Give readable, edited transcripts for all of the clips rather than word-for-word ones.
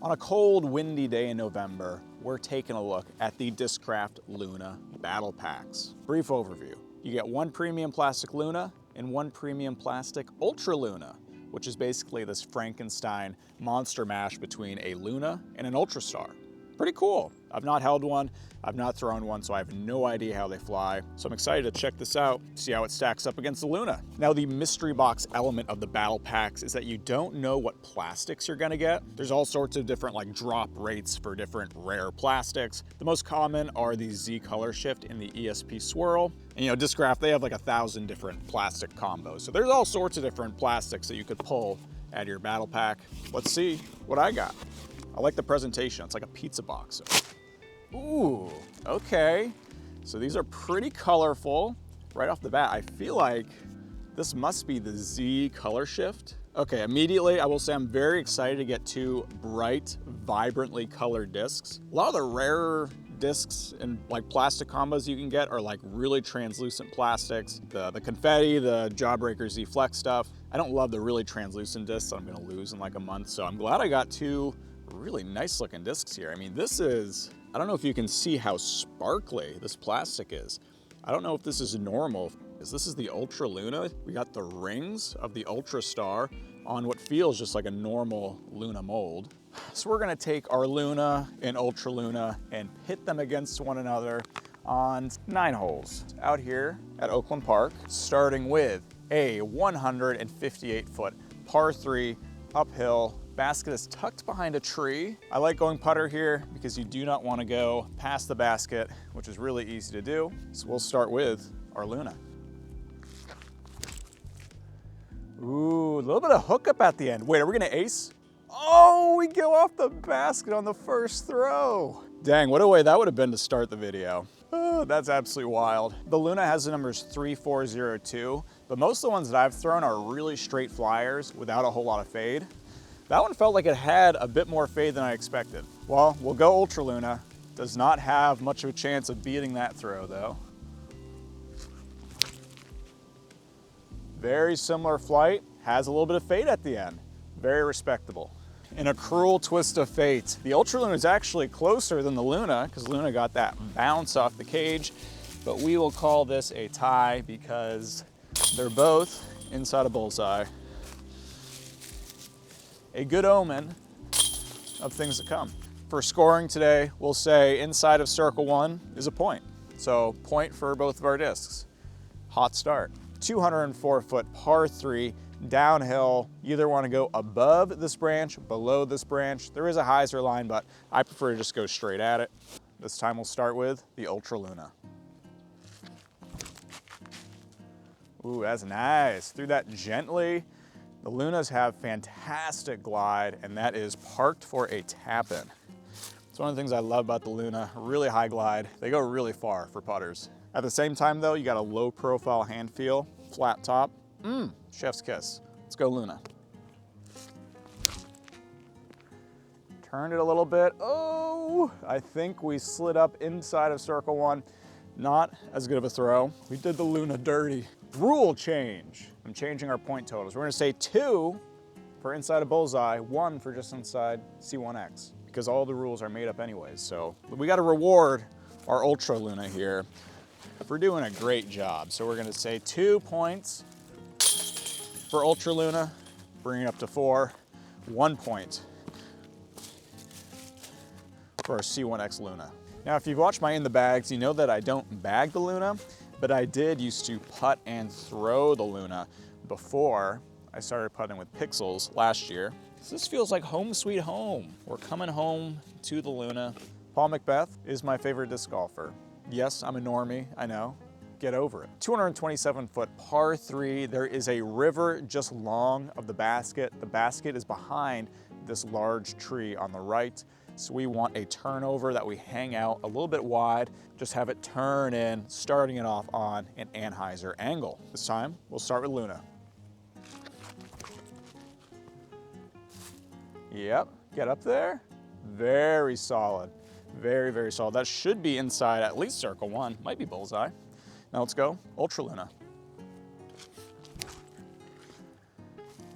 On a cold, windy day in November, we're taking a look at the Discraft Luna Battle Packs. Brief overview. You get one premium plastic Luna and one premium plastic UltraLuna, which is basically this Frankenstein monster mash between a Luna and an Ultrastar. Pretty cool. I've not held one, I've not thrown one, so I have no idea how they fly. So I'm excited to check this out, see how it stacks up against the Luna. Now, the mystery box element of the battle packs is that you don't know what plastics you're gonna get. There's all sorts of different drop rates for different rare plastics. The most common are the Z Color Shift and the ESP Swirl. And Discraft, they have 1,000 different plastic combos. So there's all sorts of different plastics that you could pull out of your battle pack. Let's see what I got. I like the presentation, it's like a pizza box. Ooh, okay. So these are pretty colorful. Right off the bat, I feel like this must be the Z Color Shift. Okay, immediately I will say I'm very excited to get two bright, vibrantly colored discs. A lot of the rarer discs and plastic combos you can get are really translucent plastics. The confetti, the Jawbreaker Z Flex stuff. I don't love the really translucent discs that I'm gonna lose in a month, so I'm glad I got two really nice looking discs here. I mean, this is, I don't know if you can see how sparkly this plastic is. I don't know if this is normal. This is the UltraLuna. We got the rings of the Ultrastar on what feels just like a normal Luna mold. So we're gonna take our Luna and UltraLuna and pit them against one another on 9 holes out here at Oakland Park, starting with a 158-foot par 3 uphill. Basket is tucked behind a tree. I like going putter here because you do not want to go past the basket, which is really easy to do. So we'll start with our Luna. Ooh, a little bit of hookup at the end. Wait, are we gonna ace? Oh, we go off the basket on the first throw. Dang, what a way that would have been to start the video. Oh, that's absolutely wild. The Luna has the numbers 3, 4, 0, 2, but most of the ones that I've thrown are really straight flyers without a whole lot of fade. That one felt like it had a bit more fade than I expected. Well, we'll go UltraLuna. Does not have much of a chance of beating that throw though. Very similar flight, has a little bit of fade at the end. Very respectable. In a cruel twist of fate, the UltraLuna is actually closer than the Luna because Luna got that bounce off the cage, but we will call this a tie because they're both inside a bullseye. A good omen of things to come. For scoring today, we'll say inside of circle 1 is a point. So point for both of our discs. Hot start. 204-foot par 3 downhill. You either want to go above this branch, below this branch. There is a hyzer line, but I prefer to just go straight at it. This time we'll start with the UltraLuna. Ooh, that's nice. Threw that gently. The Lunas have fantastic glide, and that is parked for a tap-in. It's one of the things I love about the Luna, really high glide. They go really far for putters. At the same time though, you got a low profile hand feel, flat top. Chef's kiss. Let's go Luna. Turned it a little bit. Oh, I think we slid up inside of circle 1. Not as good of a throw. We did the Luna dirty. Rule change. I'm changing our point totals. We're gonna say 2 for inside a bullseye, 1 for just inside C1X, because all the rules are made up anyways. So we gotta reward our UltraLuna here for doing a great job. So we're gonna say 2 points for UltraLuna, bring it up to 4, 1 point for our C1X Luna. Now, if you've watched my In the Bags, you know that I don't bag the Luna, but I did used to putt and throw the Luna before I started putting with Pixels last year. So this feels like home sweet home. We're coming home to the Luna. Paul Macbeth is my favorite disc golfer. Yes, I'm a normie, I know. Get over it. 227-foot par 3. There is a river just long of the basket. The basket is behind this large tree on the right. So we want a turnover that we hang out a little bit wide, just have it turn in, starting it off on an anhyzer angle. This time, we'll start with Luna. Yep, get up there. Very solid, very, very solid. That should be inside at least circle 1, might be bullseye. Now let's go UltraLuna.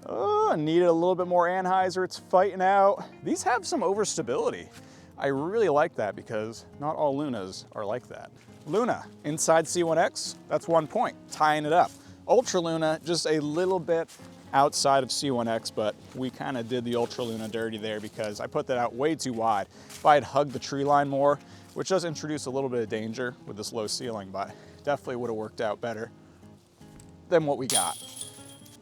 Oh, needed a little bit more anhyzer. It's fighting out. These have some overstability. I really like that because not all Lunas are like that. Luna, inside C1X, that's 1 point, tying it up. UltraLuna, just a little bit outside of C1X, but we kind of did the UltraLuna dirty there because I put that out way too wide. If I had hugged the tree line more, which does introduce a little bit of danger with this low ceiling, but definitely would have worked out better than what we got.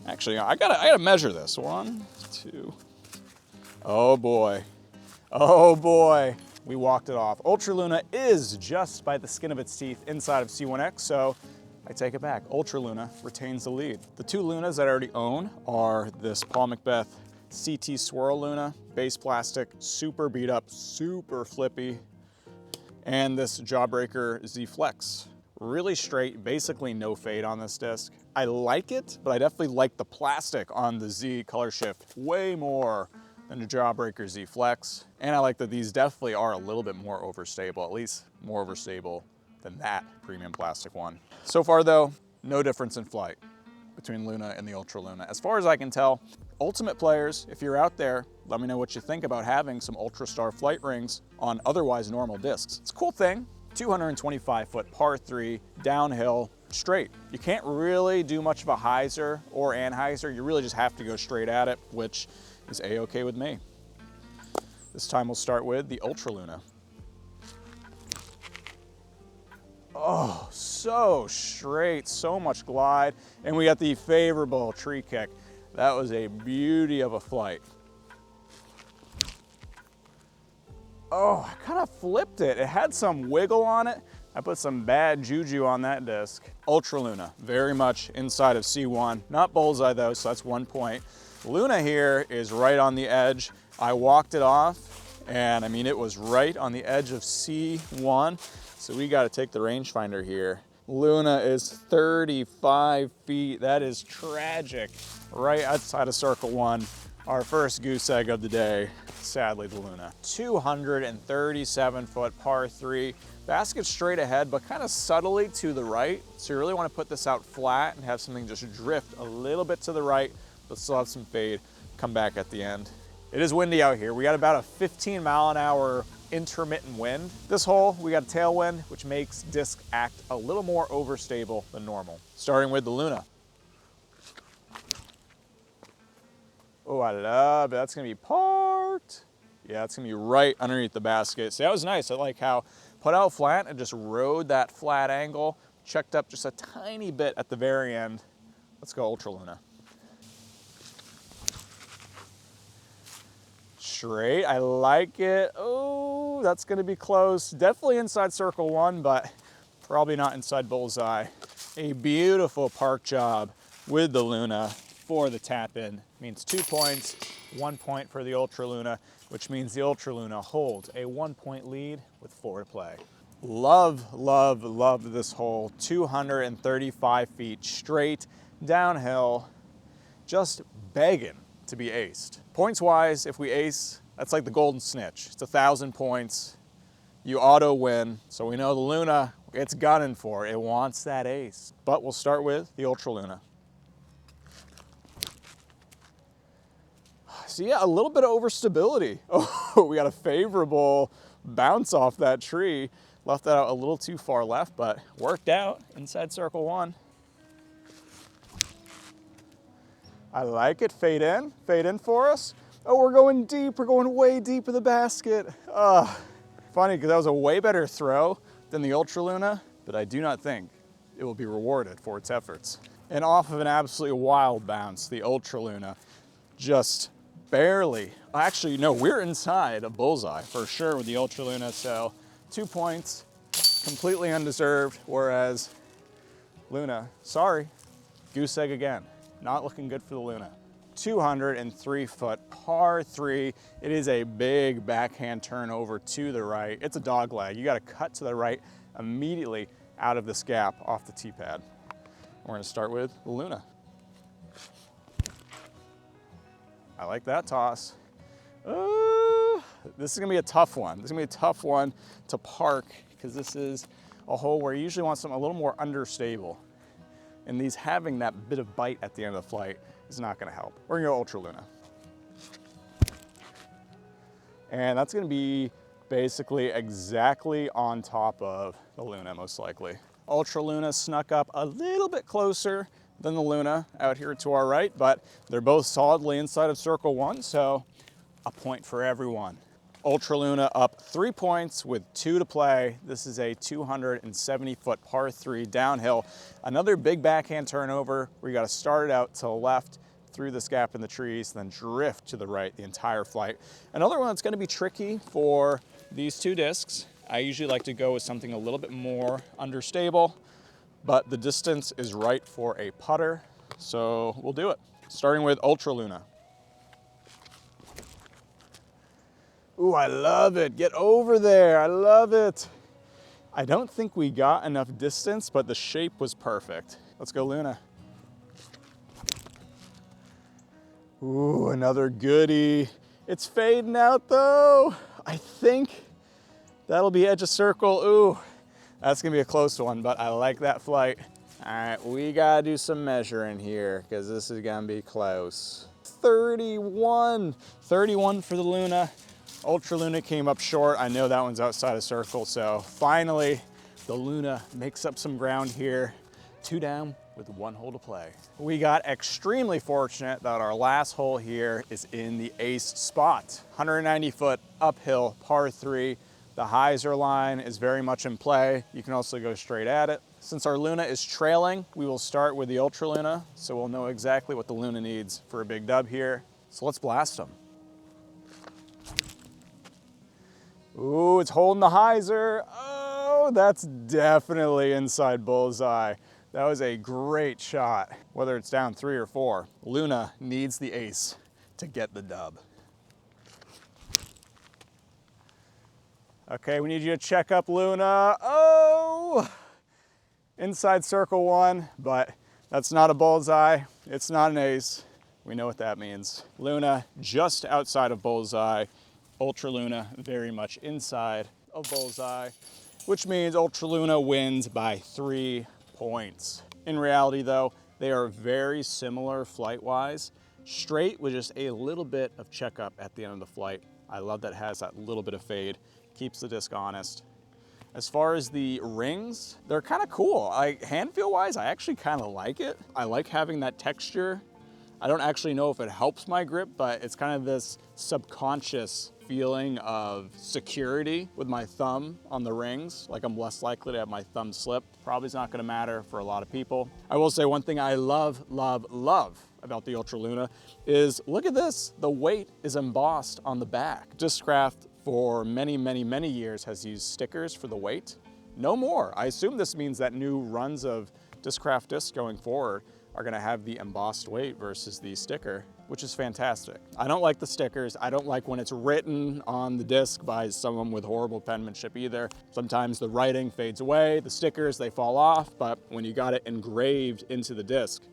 Actually, I gotta measure this. 1, 2. Oh boy. Oh boy. We walked it off. UltraLuna is just by the skin of its teeth inside of C1X, so I take it back. UltraLuna retains the lead. The two Lunas that I already own are this Paul Macbeth CT Swirl Luna, base plastic, super beat up, super flippy, and this Jawbreaker Z Flex. Really straight, basically no fade on this disc. I like it, but I definitely like the plastic on the Z color shift way more than the Jawbreaker Z Flex. And I like that these definitely are a little bit more overstable, at least more overstable than that premium plastic one. So far though, no difference in flight between Luna and the UltraLuna. As far as I can tell, ultimate players, if you're out there, let me know what you think about having some Ultrastar flight rings on otherwise normal discs. It's a cool thing. 225-foot par 3, downhill, straight. You can't really do much of a hyzer or anhyzer. You really just have to go straight at it, which is a-okay with me. This time we'll start with the UltraLuna. Oh, so straight, so much glide, and we got the favorable tree kick. That was a beauty of a flight. Oh, I kind of flipped it. It had some wiggle on it. I put some bad juju on that disc. UltraLuna, very much inside of C1. Not bullseye though, so that's 1 point. Luna here is right on the edge. I walked it off, and I mean, it was right on the edge of C1. So we got to take the rangefinder here. Luna is 35 feet. That is tragic. Right outside of circle 1. Our first goose egg of the day, sadly the Luna. 237-foot par 3. Basket straight ahead, but kind of subtly to the right. So you really want to put this out flat and have something just drift a little bit to the right, but still have some fade, come back at the end. It is windy out here. We got about a 15-mile-an-hour intermittent wind. This hole, we got a tailwind, which makes disc act a little more overstable than normal. Starting with the Luna. Oh, I love it. That's gonna be parked. Yeah, it's gonna be right underneath the basket. See, that was nice. I like how put out flat and just rode that flat angle, checked up just a tiny bit at the very end. Let's go UltraLuna. Straight, I like it. Oh, that's gonna be close. Definitely inside circle 1, but probably not inside bullseye. A beautiful park job with the Luna for the tap in. Means 2 points, 1 point for the UltraLuna, which means the UltraLuna holds a 1 point lead with 4 to play. Love, love, love this hole. 235 feet straight, downhill, just begging to be aced. Points wise, if we ace, that's like the golden snitch. It's 1,000 points. You auto win. So we know the Luna, it's gunning for it. It wants that ace. But we'll start with the UltraLuna. So yeah, a little bit of overstability. Oh, we got a favorable bounce off that tree. Left that out a little too far left, but worked out inside circle 1. I like it. Fade in for us. Oh, we're going deep. We're going way deep in the basket. Funny, because that was a way better throw than the UltraLuna, but I do not think it will be rewarded for its efforts. And off of an absolutely wild bounce, the UltraLuna just barely. Actually, no, we're inside a bullseye for sure with the UltraLuna, so 2 points, completely undeserved, whereas Luna, sorry, goose egg again. Not looking good for the Luna. 203-foot par 3. It is a big backhand turn over to the right. It's a dog leg. You got to cut to the right immediately out of this gap off the tee pad. We're going to start with the Luna. I like that toss. This is going to be a tough one. This is going to be a tough one to park because this is a hole where you usually want something a little more understable. And these having that bit of bite at the end of the flight is not gonna help. We're gonna go UltraLuna. And that's gonna be basically exactly on top of the Luna, most likely. UltraLuna snuck up a little bit closer than the Luna out here to our right, but they're both solidly inside of circle 1, so a point for everyone. UltraLuna up 3 points with 2 to play. This is a 270-foot par 3 downhill. Another big backhand turnover where you got to start it out to the left through this gap in the trees, then drift to the right the entire flight. Another one that's going to be tricky for these 2 discs. I usually like to go with something a little bit more understable, but the distance is right for a putter, so we'll do it. Starting with UltraLuna. Ooh, I love it. Get over there. I love it. I don't think we got enough distance, but the shape was perfect. Let's go, Luna. Ooh, another goodie. It's fading out though. I think that'll be edge of circle. Ooh, that's gonna be a close one, but I like that flight. All right, we gotta do some measuring here because this is gonna be close. 31 for the Luna. UltraLuna came up short. I know that one's outside of circle, so finally the Luna makes up some ground here. 2 down with 1 hole to play. We got extremely fortunate that our last hole here is in the ace spot. 190-foot uphill par 3. The hyzer line is very much in play. You can also go straight at it. Since our Luna is trailing, we will start with the UltraLuna, so we'll know exactly what the Luna needs for a big dub here. So let's blast them. Ooh, it's holding the hyzer. Oh, that's definitely inside bullseye. That was a great shot. Whether it's down 3 or 4, Luna needs the ace to get the dub. Okay, we need you to check up Luna. Oh, inside circle 1, but that's not a bullseye. It's not an ace. We know what that means. Luna just outside of bullseye. UltraLuna very much inside of bullseye, which means UltraLuna wins by 3 points. In reality though, they are very similar flight-wise. Straight with just a little bit of checkup at the end of the flight. I love that it has that little bit of fade, keeps the disc honest. As far as the rings, they're kind of cool. Hand feel wise, I actually kind of like it. I like having that texture. I don't actually know if it helps my grip, but it's kind of this subconscious feeling of security with my thumb on the rings. Like I'm less likely to have my thumb slip. Probably is not gonna matter for a lot of people. I will say one thing I love about the UltraLuna is, look at this. The weight is embossed on the back. Discraft for many years has used stickers for the weight. No more. I assume this means that new runs of Discraft discs going forward are gonna have the embossed weight versus the sticker, which is fantastic. I don't like the stickers. I don't like when it's written on the disc by someone with horrible penmanship either. Sometimes the writing fades away, the stickers, they fall off, but when you got it engraved into the disc,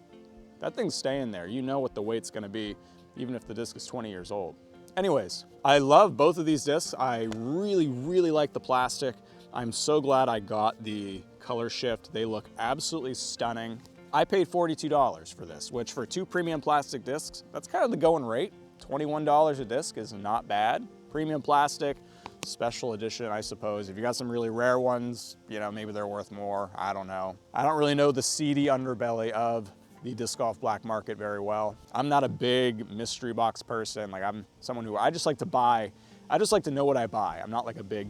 that thing's staying there. You know what the weight's gonna be, even if the disc is 20 years old. Anyways, I love both of these discs. I really like the plastic. I'm so glad I got the color shift. They look absolutely stunning. I paid $42 for this, which for 2 premium plastic discs, that's kind of the going rate. $21 a disc is not bad. Premium plastic, special edition, I suppose. If you got some really rare ones, you know, maybe they're worth more. I don't know. I don't really know the seedy underbelly of the disc golf black market very well. I'm not a big mystery box person. Like, I'm someone who I just like to buy. I just like to know what I buy. I'm not like a big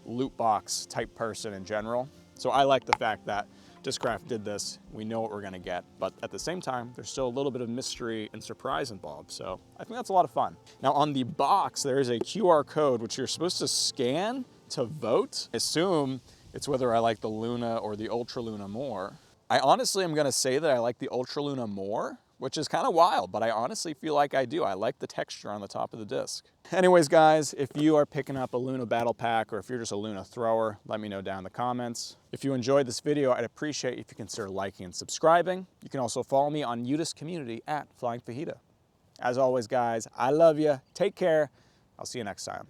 loot box type person in general. So I like the fact that Discraft did this. We know what we're gonna get, but at the same time, there's still a little bit of mystery and surprise involved. So I think that's a lot of fun. Now on the box, there is a QR code, which you're supposed to scan to vote. Assume it's whether I like the Luna or the UltraLuna more. I honestly am gonna say that I like the UltraLuna more, which is kind of wild, but I honestly feel like I do. I like the texture on the top of the disc. Anyways, guys, if you are picking up a Luna battle pack or if you're just a Luna thrower, let me know down in the comments. If you enjoyed this video, I'd appreciate if you consider liking and subscribing. You can also follow me on UDisc community at Flying Fajita. As always, guys, I love you. Take care. I'll see you next time.